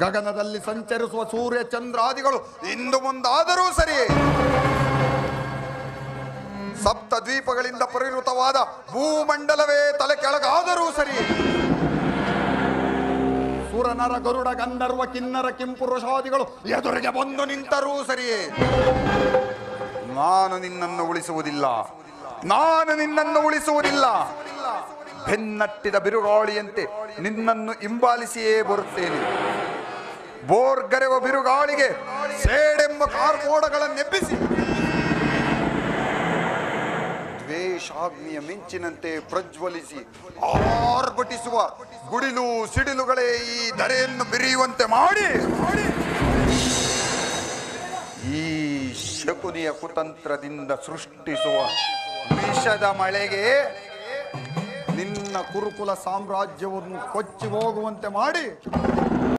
ಗಗನದಲ್ಲಿ ಸಂಚರಿಸುವ ಸೂರ್ಯ ಚಂದ್ರಾದಿಗಳು ಇಂದು ಮುಂದಾದರೂ ಸರಿ, ಸಪ್ತ ದ್ವೀಪಗಳಿಂದ ಪರಿವೃತವಾದ ಭೂಮಂಡಲವೇ ತಲೆ ಕೆಳಗಾದರೂ ಸರಿ, ಸುರನರ ಗರುಡ ಗಂಧರ್ವ ಕಿನ್ನರ ಕಿಂಪುರುಷಾದಿಗಳು ಎದುರಿಗೆ ಬಂದು ನಿಂತರೂ ಸರಿಯೇ, ನಾನು ನಿನ್ನನ್ನು ಉಳಿಸುವುದಿಲ್ಲ, ನಾನು ನಿನ್ನನ್ನು ಉಳಿಸುವುದಿಲ್ಲ. ಬೆನ್ನಟ್ಟಿದ ಬಿರುಗಾಳಿಯಂತೆ ನಿನ್ನನ್ನು ಹಿಂಬಾಲಿಸಿಯೇ ಬರುತ್ತೇನೆ. ಬೋರ್ಗರೆವ ಬಿರುಗಾಳಿಗೆ ಸೇಡೆಂಬ ಕಾರ್ಮೋಡಗಳನ್ನೆಬ್ಬಿಸಿ ದ್ವೇಷಾಗ್ನಿಯ ಮಿಂಚಿನಂತೆ ಪ್ರಜ್ವಲಿಸಿ ಆರ್ಭಟಿಸುವ ಗುಡಿಲು ಸಿಡಿಲುಗಳೇ ಈ ಧರೆಯನ್ನು ಬಿರಿಯುವಂತೆ ಮಾಡಿ ಈ ಶಕುನಿಯ ಕುತಂತ್ರದಿಂದ ಸೃಷ್ಟಿಸುವ ವಿಷದ ಮಳೆಗೆ ನಿನ್ನ ಕುರುಕುಲ ಸಾಮ್ರಾಜ್ಯವನ್ನು ಕೊಚ್ಚಿ ಹೋಗುವಂತೆ ಮಾಡಿ